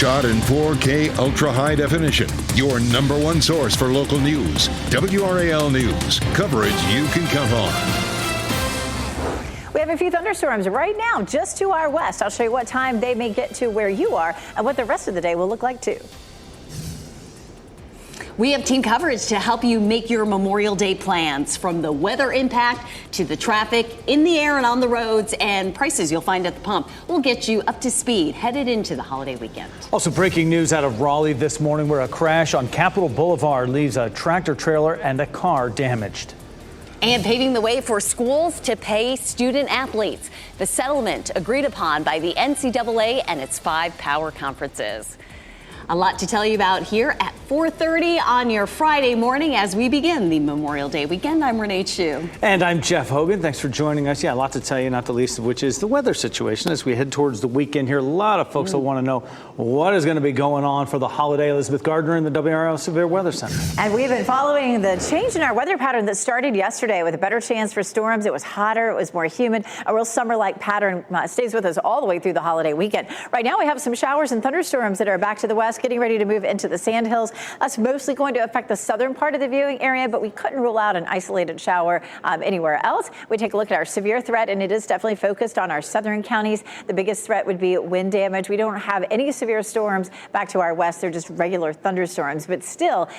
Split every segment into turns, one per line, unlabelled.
shot in 4K ultra high definition. Your number one source for local news. WRAL News. Coverage you can count on.
We have a few thunderstorms right now just to our west. I'll show you what time they may get to where you are and what the rest of the day will look like too.
We have team coverage to help you make your Memorial Day plans, from the weather impact to the traffic in the air and on the roads, and prices you'll find at the pump. We'll get you up to speed headed into the holiday weekend.
Also breaking news out of Raleigh this morning, where a crash on Capitol Boulevard leaves a tractor trailer and a car damaged.
And paving the way for schools to pay student athletes. The settlement agreed upon by the NCAA and its 5 power conferences. A lot to tell you about here at 4:30 on your Friday morning as we begin the Memorial Day weekend. I'm Renee Chu.
And I'm Jeff Hogan. Thanks for joining us. Yeah, a lot to tell you, not the least of which is the weather situation as we head towards the weekend here. A lot of folks will want to know what is going to be going on for the holiday. Elizabeth Gardner in the WRAL Severe Weather Center.
And we've been following the change in our weather pattern that started yesterday with a better chance for storms. It was hotter. It was more humid. A real summer-like pattern stays with us all the way through the holiday weekend. Right now we have some showers and thunderstorms that are back to the west, getting ready to move into the Sandhills. That's mostly going to affect the southern part of the viewing area, but we couldn't rule out an isolated shower anywhere else. We take a look at our severe threat, and it is definitely focused on our southern counties. The biggest threat would be wind damage. We don't have any severe storms back to our west. They're just regular thunderstorms, but still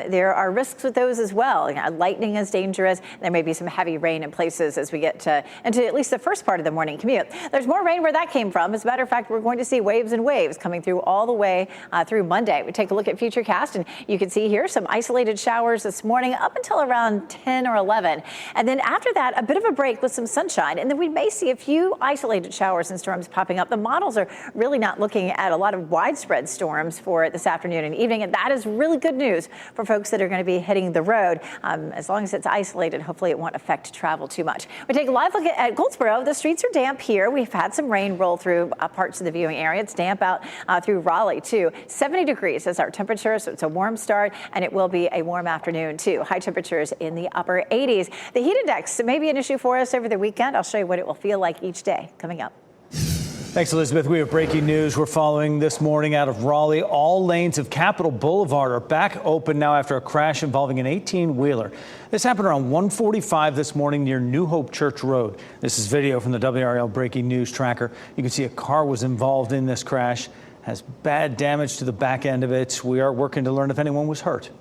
there are risks with those as well. Lightning is dangerous. There may be some heavy rain in places as we get into at least the first part of the morning commute. There's more rain where that came from. As a matter of fact, we're going to see waves and waves coming through all the way through Monday. We take a look at Futurecast, and you can see here some isolated showers this morning up until around 10 or 11. And then after that, a bit of a break with some sunshine. And then we may see a few isolated showers and storms popping up. The models are really not looking at a lot of widespread storms for this afternoon and evening. And that is really good news for folks that are going to be hitting the road. As long as it's isolated, hopefully it won't affect travel too much. We take a live look at Goldsboro. The streets are damp here. We've had some rain roll through parts of the viewing area. It's damp out through Raleigh, too. 70 degrees is our temperature, so it's a warm start, and it will be a warm afternoon, too. High temperatures in the upper 80s. The heat index may be an issue for us over the weekend. I'll show you what it will feel like each day coming up.
Thanks, Elizabeth. We have breaking news we're following this morning out of Raleigh. All lanes of Capitol Boulevard are back open now after a crash involving an 18-wheeler. This happened around 1:45 this morning near New Hope Church Road. This is video from the WRAL Breaking News Tracker. You can see a car was involved in this crash. Has bad damage to the back end of it. We are working to learn if anyone was hurt.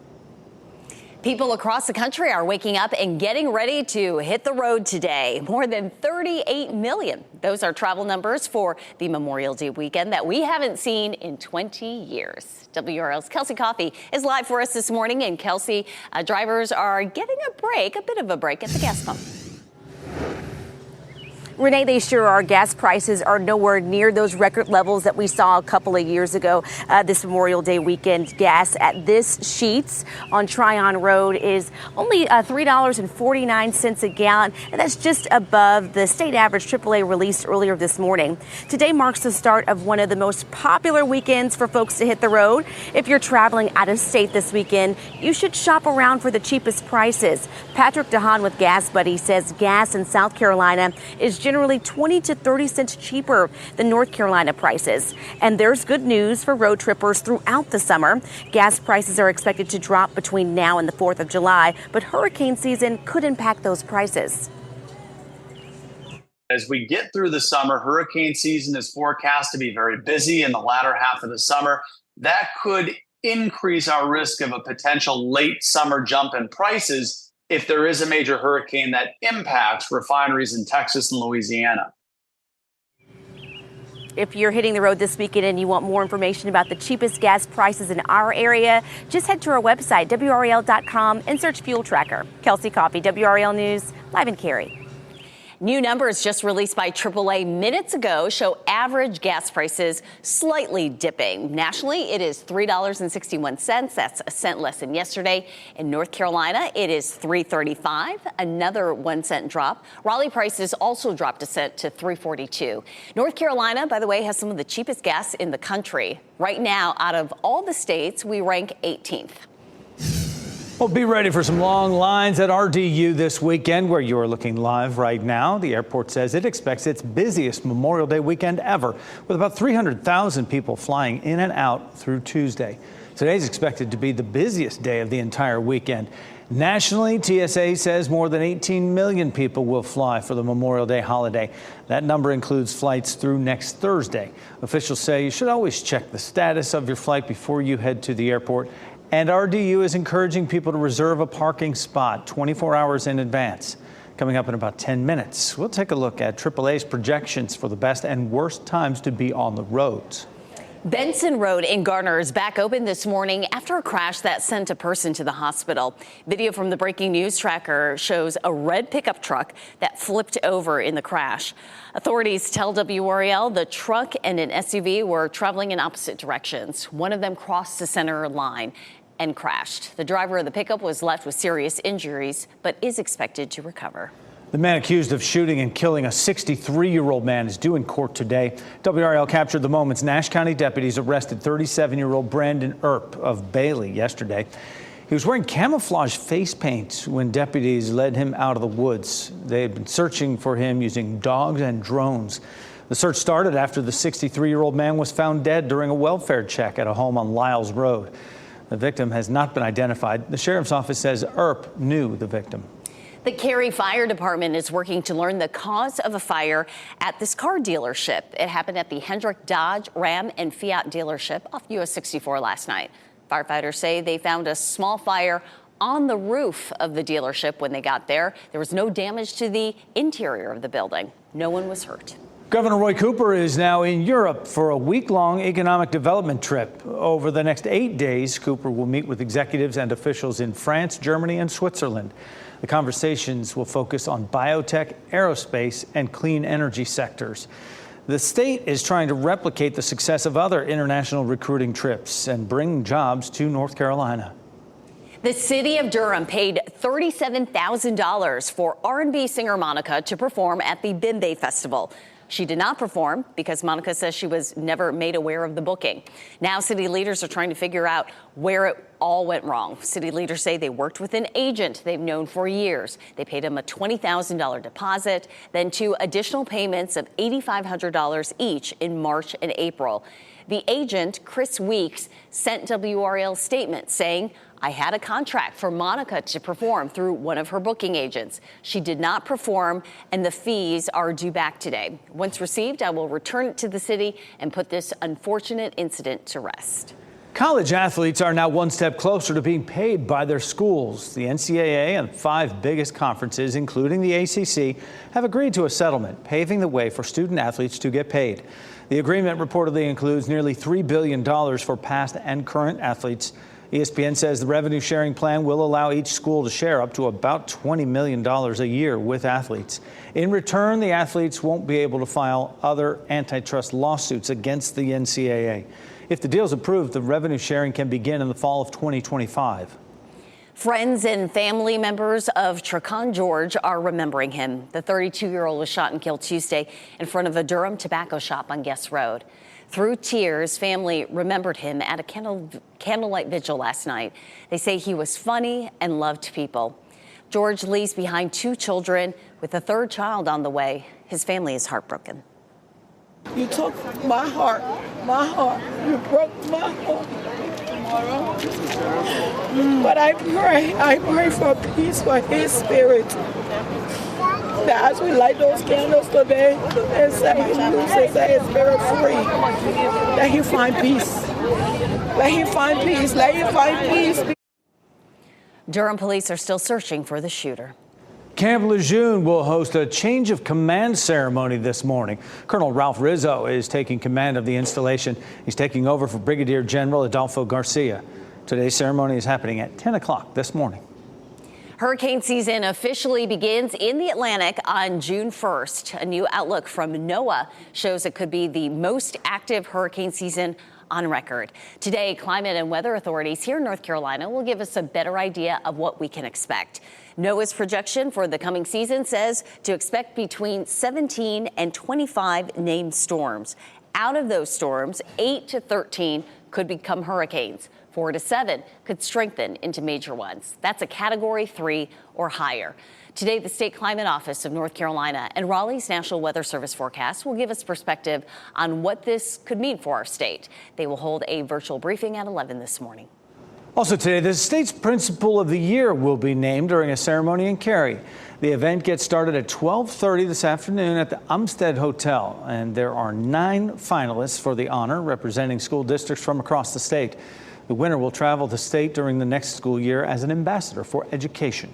People across the country are waking up and getting ready to hit the road today. More than 38 million. Those are travel numbers for the Memorial Day weekend that we haven't seen in 20 years. WRL's Kelsey Coffey is live for us this morning. And Kelsey, drivers are getting a bit of a break at the gas pump.
Renee, they sure are. Gas prices are nowhere near those record levels that we saw a couple of years ago. This Memorial Day weekend, gas at this Sheetz on Tryon Road is only $3.49 a gallon, and that's just above the state average AAA released earlier this morning. Today marks the start of one of the most popular weekends for folks to hit the road. If you're traveling out of state this weekend, you should shop around for the cheapest prices. Patrick DeHaan with Gas Buddy says gas in South Carolina is generally 20 to 30 cents cheaper than North Carolina prices. And there's good news for road trippers throughout the summer. Gas prices are expected to drop between now and the 4th of July, but hurricane season could impact those prices.
As we get through the summer, hurricane season is forecast to be very busy in the latter half of the summer. That could increase our risk of a potential late summer jump in prices if there is a major hurricane that impacts refineries in Texas and Louisiana.
If you're hitting the road this weekend and you want more information about the cheapest gas prices in our area, just head to our website, WRAL.com, and search Fuel Tracker. Kelsey Coffey, WRAL News, live in Cary.
New numbers just released by AAA minutes ago show average gas prices slightly dipping. Nationally, it is $3.61. That's a cent less than yesterday. In North Carolina, it is $3.35, another 1 cent drop. Raleigh prices also dropped a cent to $3.42. North Carolina, by the way, has some of the cheapest gas in the country. Right now, out of all the states, we rank 18th.
Well, be ready for some long lines at RDU this weekend, where you're looking live right now. The airport says it expects its busiest Memorial Day weekend ever, with about 300,000 people flying in and out through Tuesday. Today's expected to be the busiest day of the entire weekend. Nationally, TSA says more than 18 million people will fly for the Memorial Day holiday. That number includes flights through next Thursday. Officials say you should always check the status of your flight before you head to the airport. And RDU is encouraging people to reserve a parking spot 24 hours in advance. Coming up in about 10 minutes, we'll take a look at AAA's projections for the best and worst times to be on the roads.
Benson Road in Garner is back open this morning after a crash that sent a person to the hospital. Video from the breaking news tracker shows a red pickup truck that flipped over in the crash. Authorities tell WRAL the truck and an SUV were traveling in opposite directions. One of them crossed the center line and crashed. The driver of the pickup was left with serious injuries, but is expected to recover.
The man accused of shooting and killing a 63-year-old man is due in court today. WRAL captured the moments Nash County deputies arrested 37-year-old Brandon Earp of Bailey yesterday. He was wearing camouflage face paint when deputies led him out of the woods. They had been searching for him using dogs and drones. The search started after the 63-year-old man was found dead during a welfare check at a home on Lyles Road. The victim has not been identified. The sheriff's office says Earp knew the victim.
The Cary Fire Department is working to learn the cause of a fire at this car dealership. It happened at the Hendrick Dodge, Ram, and Fiat dealership off US 64 last night. Firefighters say they found a small fire on the roof of the dealership when they got there. There was no damage to the interior of the building. No one was hurt.
Governor Roy Cooper is now in Europe for a week-long economic development trip. Over the next 8 days, Cooper will meet with executives and officials in France, Germany, and Switzerland. The conversations will focus on biotech, aerospace, and clean energy sectors. The state is trying to replicate the success of other international recruiting trips and bring jobs to North Carolina.
The city of Durham paid $37,000 for R&B singer Monica to perform at the Bimbe Festival. She did not perform because Monica says she was never made aware of the booking. Now city leaders are trying to figure out where it all went wrong. City leaders say they worked with an agent they've known for years. They paid him a $20,000 deposit, then 2 additional payments of $8,500 each in March and April. The agent, Chris Weeks, sent WRAL a statement saying, "I had a contract for Monica to perform through one of her booking agents. She did not perform, and the fees are due back today. Once received, I will return it to the city and put this unfortunate incident to rest."
College athletes are now one step closer to being paid by their schools. The NCAA and 5 biggest conferences, including the ACC, have agreed to a settlement, paving the way for student athletes to get paid. The agreement reportedly includes nearly $3 billion for past and current athletes. ESPN says the revenue sharing plan will allow each school to share up to about $20 million a year with athletes. In return, the athletes won't be able to file other antitrust lawsuits against the NCAA. If the deal is approved, the revenue sharing can begin in the fall of 2025.
Friends and family members of Tracon George are remembering him. The 32-year-old was shot and killed Tuesday in front of a Durham tobacco shop on Guest Road. Through tears, family remembered him at a candlelight vigil last night. They say he was funny and loved people. George leaves behind 2 children with a 3rd child on the way. His family is heartbroken.
You took my heart, you broke my heart. But I pray for peace for his spirit. That as we light those candles today and say he loses his spirit free, that he find peace. Let him find peace. Let him find peace.
Durham police are still searching for the shooter.
Camp Lejeune will host a change of command ceremony this morning. Colonel Ralph Rizzo is taking command of the installation. He's taking over for Brigadier General Adolfo Garcia. Today's ceremony is happening at 10 o'clock this morning.
Hurricane season officially begins in the Atlantic on June 1st. A new outlook from NOAA shows it could be the most active hurricane season on record. Today, climate and weather authorities here in North Carolina will give us a better idea of what we can expect. NOAA's projection for the coming season says to expect between 17 and 25 named storms. Out of those storms, 8 to 13 could become hurricanes. 4 to 7 could strengthen into major ones. That's a Category 3 or higher. Today, the State Climate Office of North Carolina and Raleigh's National Weather Service forecast will give us perspective on what this could mean for our state. They will hold a virtual briefing at 11 this morning.
Also today, the state's Principal of the Year will be named during a ceremony in Cary. The event gets started at 12:30 this afternoon at the Umstead Hotel, and there are 9 finalists for the honor representing school districts from across the state. The winner will travel the state during the next school year as an ambassador for education.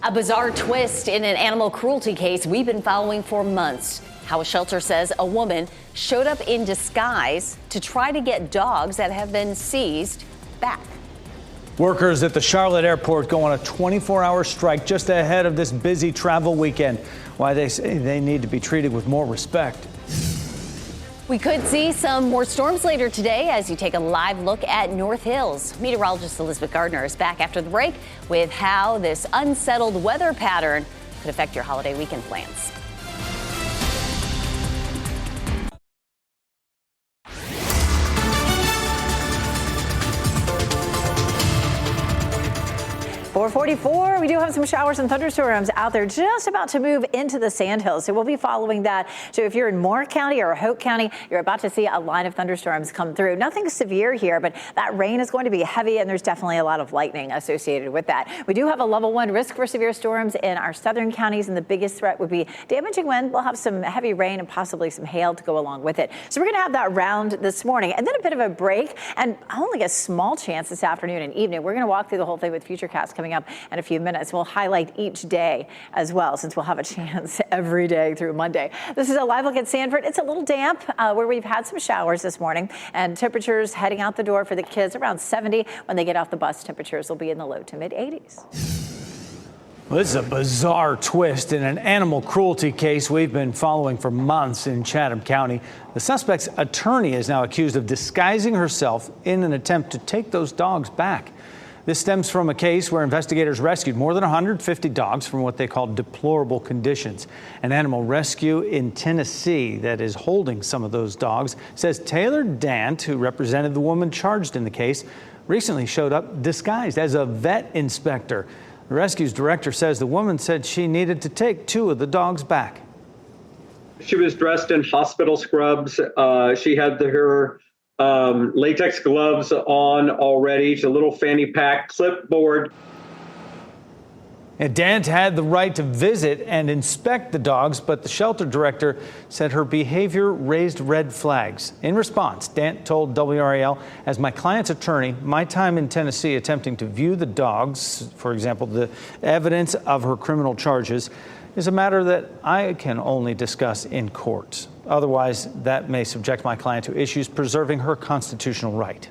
A bizarre twist in an animal cruelty case we've been following for months. How a shelter says a woman showed up in disguise to try to get dogs that have been seized back.
Workers at the Charlotte airport go on a 24-hour strike just ahead of this busy travel weekend. Why they say they need to be treated with more respect.
We could see some more storms later today as you take a live look at North Hills. Meteorologist Elizabeth Gardner is back after the break with how this unsettled weather pattern could affect your holiday weekend plans.
.44, we do have some showers and thunderstorms out there just about to move into the Sandhills. So we'll be following that. So if you're in Moore County or Hoke County, you're about to see a line of thunderstorms come through. Nothing severe here, but that rain is going to be heavy and there's definitely a lot of lightning associated with that. We do have a level 1 risk for severe storms in our southern counties, and the biggest threat would be damaging wind. We'll have some heavy rain and possibly some hail to go along with it. So we're going to have that round this morning and then a bit of a break and only a small chance this afternoon and evening. We're going to walk through the whole thing with Futurecast coming up in a few minutes. We'll highlight each day as well, since we'll have a chance every day through Monday. This is a live look at Sanford. It's a little damp where we've had some showers this morning, and temperatures heading out the door for the kids around 70. When they get off the bus, temperatures will be in the low to mid 80s.
Well, this is a bizarre twist in an animal cruelty case we've been following for months in Chatham County. The suspect's attorney is now accused of disguising herself in an attempt to take those dogs back. This stems from a case where investigators rescued more than 150 dogs from what they call deplorable conditions. An animal rescue in Tennessee that is holding some of those dogs says Taylor Dant, who represented the woman charged in the case, recently showed up disguised as a vet inspector. The rescue's director says the woman said she needed to take 2 of the dogs back.
She was dressed in hospital scrubs. She had her latex gloves on already. It's a little fanny pack, clipboard.
And Dant had the right to visit and inspect the dogs, but the shelter director said her behavior raised red flags. In response, Dant told WRAL, as my client's attorney, my time in Tennessee attempting to view the dogs, for example, the evidence of her criminal charges, is a matter that I can only discuss in court. Otherwise, that may subject my client to issues preserving her constitutional right.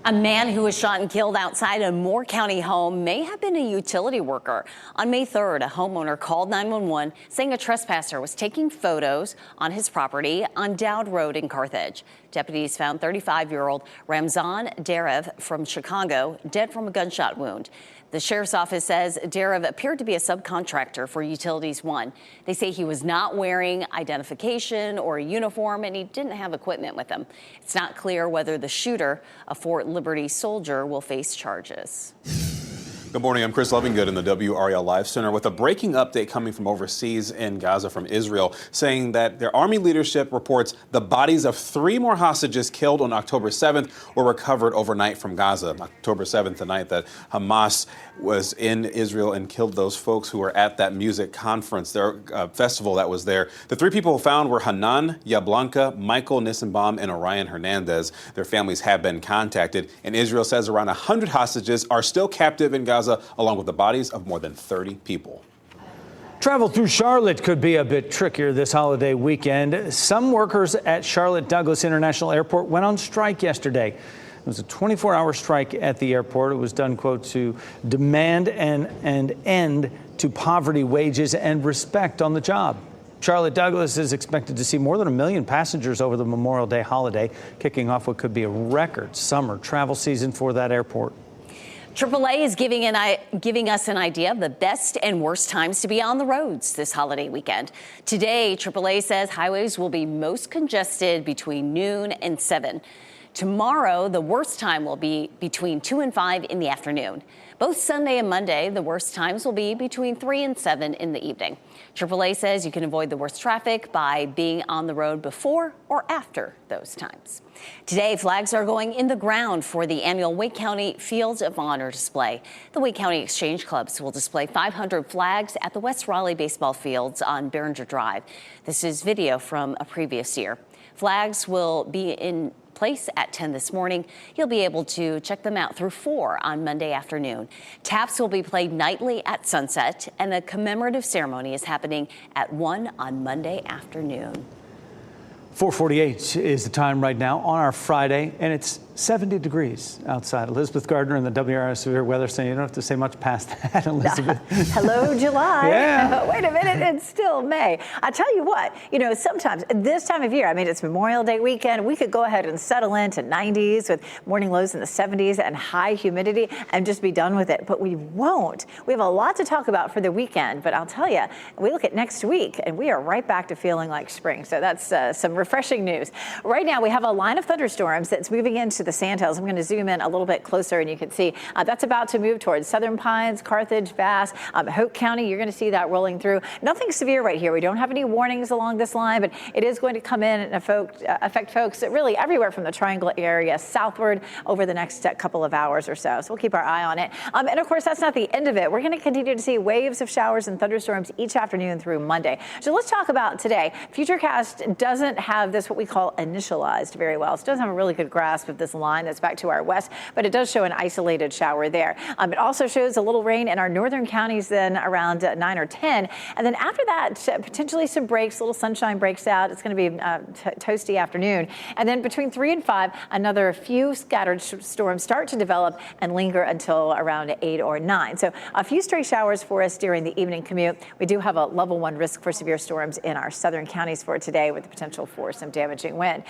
A man who was shot and killed outside a Moore County home may have been a utility worker. On May 3rd, a homeowner called 911 saying a trespasser was taking photos on his property on Dowd Road in Carthage. Deputies found 35-year-old Ramzan Derev from Chicago dead from a gunshot wound. The sheriff's office says Derev appeared to be a subcontractor for Utilities One. They say he was not wearing identification or a uniform, and he didn't have equipment with him. It's not clear whether the shooter, a Fort Liberty soldier, will face charges.
Good morning. I'm Chris Lovingood in the WRAL Live Center with a breaking update coming from overseas in Gaza from Israel, saying that their army leadership reports the bodies of 3 more hostages killed on October 7th were recovered overnight from Gaza. October 7th, the night that Hamas was in Israel and killed those folks who were at that music conference, their festival that was there. The 3 people found were Hanan Yablanka, Michael Nissenbaum, and Orion Hernandez. Their families have been contacted, and Israel says around 100 hostages are still captive in Gaza, along with the bodies of more than 30 people.
Travel through Charlotte could be a bit trickier this holiday weekend. Some workers at Charlotte Douglas International Airport went on strike yesterday. It was a 24-hour strike at the airport. It was done, quote, to demand an end to poverty, wages, and respect on the job. Charlotte Douglas is expected to see more than 1 million passengers over the Memorial Day holiday, kicking off what could be a record summer travel season for that airport.
AAA is giving us an idea of the best and worst times to be on the roads this holiday weekend. Today, AAA says highways will be most congested between noon and 7. Tomorrow, the worst time will be between 2 and 5 in the afternoon. Both Sunday and Monday, the worst times will be between 3 and 7 in the evening. AAA says you can avoid the worst traffic by being on the road before or after those times. Today, flags are going in the ground for the annual Wake County Fields of Honor display. The Wake County Exchange Clubs will display 500 flags at the West Raleigh baseball fields on Behringer Drive. This is video from a previous year. Flags will be in place at 10 this morning. You'll be able to check them out through 4 on Monday afternoon. Taps will be played nightly at sunset, and the commemorative ceremony is happening at 1 on Monday afternoon.
4:48 is the time right now on our Friday, and it's 70 degrees outside. Elizabeth Gardner in the WRAL Severe Weather Center. You don't have to say much past that, Elizabeth.
Hello, July.
Yeah.
Wait a minute, it's still May. I tell you what, sometimes this time of year, it's Memorial Day weekend, we could go ahead and settle into 90s with morning lows in the 70s and high humidity and just be done with it. But we won't. We have a lot to talk about for the weekend, but I'll tell you, we look at next week and we are right back to feeling like spring. So that's some refreshing news. Right now, we have a line of thunderstorms that's moving into the Sandhills. I'm going to zoom in a little bit closer, and you can see that's about to move towards Southern Pines, Carthage, Bass, Hope County. You're going to see that rolling through. Nothing severe right here. We don't have any warnings along this line, but it is going to come in and affect folks really everywhere from the Triangle area southward over the next couple of hours or so. So we'll keep our eye on it. And of course, that's not the end of it. We're going to continue to see waves of showers and thunderstorms each afternoon through Monday. So let's talk about today. Futurecast doesn't have this what we call initialized very well. So it doesn't have a really good grasp of this line that's back to our west, but it does show an isolated shower there. It also shows a little rain in our northern counties then around 9 or 10. And then after that, potentially some breaks, a little sunshine breaks out. It's going to be a toasty afternoon. And then between 3 and 5, another few scattered storms start to develop and linger until around 8 or 9. So a few stray showers for us during the evening commute. We do have a level 1 risk for severe storms in our southern counties for today with the potential for some damaging wind.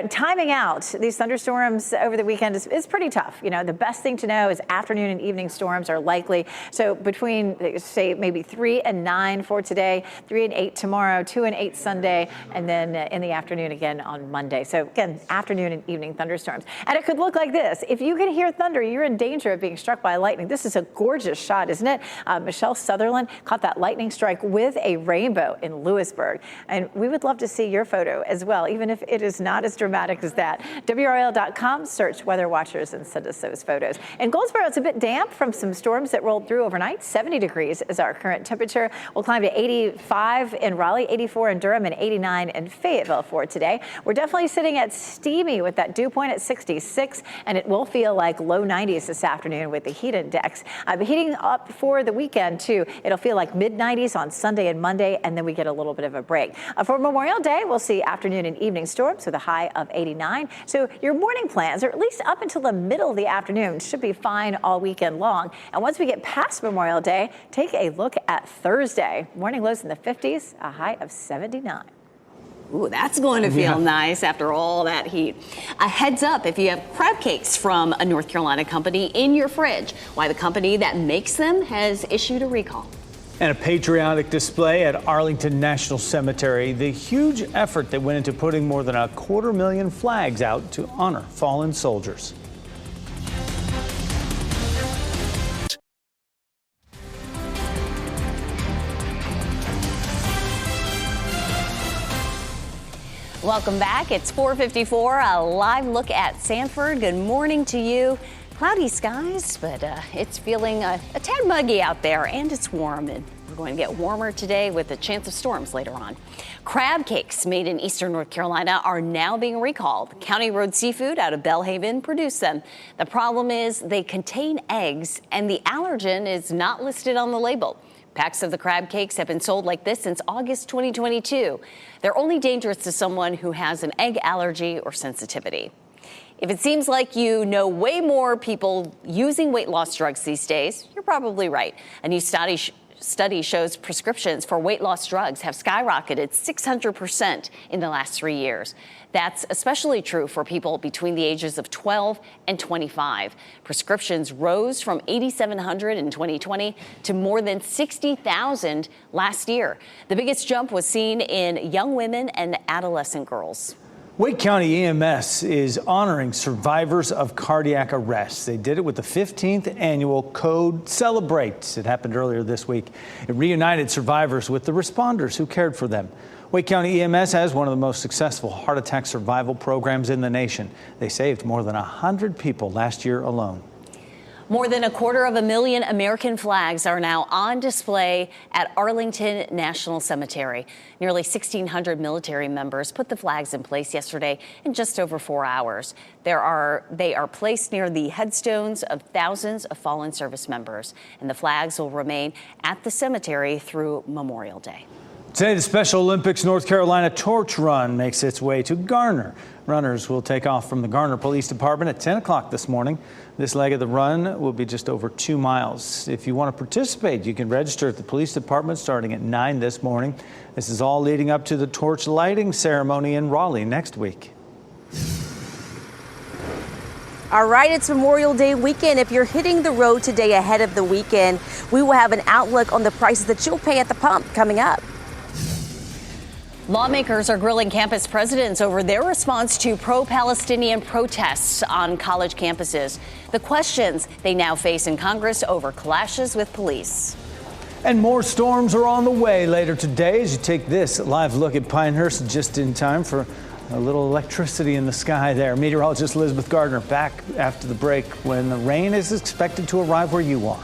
Timing out these thunderstorms over the weekend is pretty tough. The best thing to know is afternoon and evening storms are likely. So between, say, maybe 3 and 9 for today, 3 and 8 tomorrow, 2 and 8 Sunday, and then in the afternoon again on Monday. So again, afternoon and evening thunderstorms. And it could look like this. If you can hear thunder, you're in danger of being struck by lightning. This is a gorgeous shot, isn't it? Michelle Sutherland caught that lightning strike with a rainbow in Lewisburg. And we would love to see your photo as well, even if it is not as dramatic as that. WRAL.com, search Weather Watchers and send us those photos. In Goldsboro, it's a bit damp from some storms that rolled through overnight. 70 degrees is our current temperature. We'll climb to 85 in Raleigh, 84 in Durham, and 89 in Fayetteville for today. We're definitely sitting at steamy with that dew point at 66, and it will feel like low 90s this afternoon with the heat index. Heating up for the weekend, too. It'll feel like mid-90s on Sunday and Monday, and then we get a little bit of a break. For Memorial Day, we'll see afternoon and evening storms with a high of 89. So your morning plans, or at least up until the middle of the afternoon, should be fine all weekend long. And once we get past Memorial Day, take a look at Thursday. Morning lows in the 50s, a high of 79.
Ooh, that's going to feel nice after all that heat. A heads up if you have crab cakes from a North Carolina company in your fridge. Why the company that makes them has issued a recall.
And a patriotic display at Arlington National Cemetery. The huge effort that went into putting more than 250,000 flags out to honor fallen soldiers.
Welcome back. It's 4:54. A live look at Sanford. Good morning to you. Cloudy skies, but it's feeling a tad muggy out there, and it's warm. And we're going to get warmer today with a chance of storms later on. Crab cakes made in eastern North Carolina are now being recalled. County Road Seafood out of Belhaven produced them. The problem is they contain eggs, and the allergen is not listed on the label. Packs of the crab cakes have been sold like this since August 2022. They're only dangerous to someone who has an egg allergy or sensitivity. If it seems like you know way more people using weight loss drugs these days, you're probably right. A new study shows prescriptions for weight loss drugs have skyrocketed 600% in the last 3 years. That's especially true for people between the ages of 12 and 25. Prescriptions rose from 8,700 in 2020 to more than 60,000 last year. The biggest jump was seen in young women and adolescent girls.
Wake County EMS is honoring survivors of cardiac arrest. They did it with the 15th annual Code Celebrate. It happened earlier this week. It reunited survivors with the responders who cared for them. Wake County EMS has one of the most successful heart attack survival programs in the nation. They saved more than 100 people last year alone.
More than 250,000 American flags are now on display at Arlington National Cemetery. Nearly 1,600 military members put the flags in place yesterday in just over 4 hours. They are placed near the headstones of thousands of fallen service members, and the flags will remain at the cemetery through Memorial Day.
Today, the Special Olympics North Carolina Torch Run makes its way to Garner. Runners will take off from the Garner Police Department at 10 o'clock this morning. This leg of the run will be just over 2 miles. If you want to participate, you can register at the police department starting at 9 this morning. This is all leading up to the torch lighting ceremony in Raleigh next week.
All right, it's Memorial Day weekend. If you're hitting the road today ahead of the weekend, we will have an outlook on the prices that you'll pay at the pump coming up.
Lawmakers are grilling campus presidents over their response to pro-Palestinian protests on college campuses. The questions they now face in Congress over clashes with police.
And more storms are on the way later today as you take this live look at Pinehurst just in time for a little electricity in the sky there. Meteorologist Elizabeth Gardner back after the break when the rain is expected to arrive where you are.